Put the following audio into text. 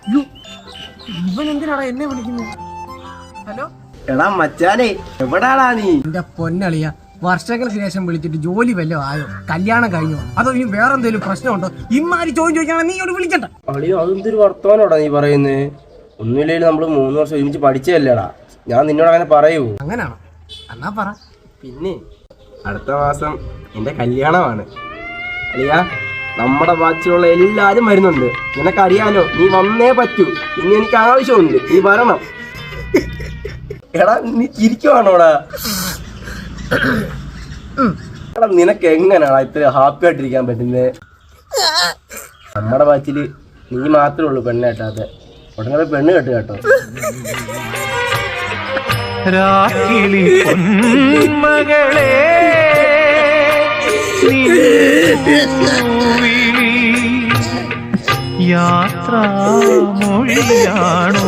ഇവൻ എന്തിനാടാ എന്നെ വിളിക്കുന്നത്? ഹലോ എടാ മച്ചാനെ, എവിടാടാ നീ? എന്റെ പൊന്നളിയ, വർഷങ്ങൾക്ക് ശേഷം വിളിച്ചിട്ട് ജോലി വല്ലതും ആയോ? കല്യാണം കഴിഞ്ഞോ? അതോ ഇനി വേറെ എന്തെങ്കിലും പ്രശ്നമുണ്ടോ? ഇമാരി ചോദ്യം ചോദിക്കാണ് നീ ഇവിടെ വിളിക്കണ്ട. അളിയോ, അതെന്തൊരു വർത്തമാനോടാ നീ പറയുന്നത്? ഒന്നുമില്ലേലും നമ്മള് 3 വർഷം ഒരുമിച്ച് പഠിച്ചതല്ലേടാ. ഞാൻ നിന്നോട് അങ്ങനെ പറയൂ? അങ്ങനാണോ? എന്നാ പറ. പിന്നെ അടുത്ത മാസം എന്റെ കല്യാണമാണ് അളിയ. നമ്മുടെ ബാച്ചിലുള്ള എല്ലാരും വരുന്നുണ്ട്. നിനക്കറിയാലോ, നീ വന്നേ പറ്റൂ. ഇനി എനിക്ക് ആവശ്യമുണ്ട്, നീ വരണം. എടാ നീ ചിരിക്കുവാണോടാ? എടാ നിനക്ക് എങ്ങനെയാടാ ഇത്ര ഹാപ്പി ആയിട്ടിരിക്കാൻ പറ്റുന്നത്? നമ്മുടെ ബാച്ചില് നീ മാത്രമേ ഉള്ളൂ പെണ്ണ് കേട്ടാതെ. ഉടനെ പെണ്ണ് കേട്ട് കേട്ടോ. രാക്കിളി പൊന്മകളെ യാത്രാ മൊഴിയാണോ?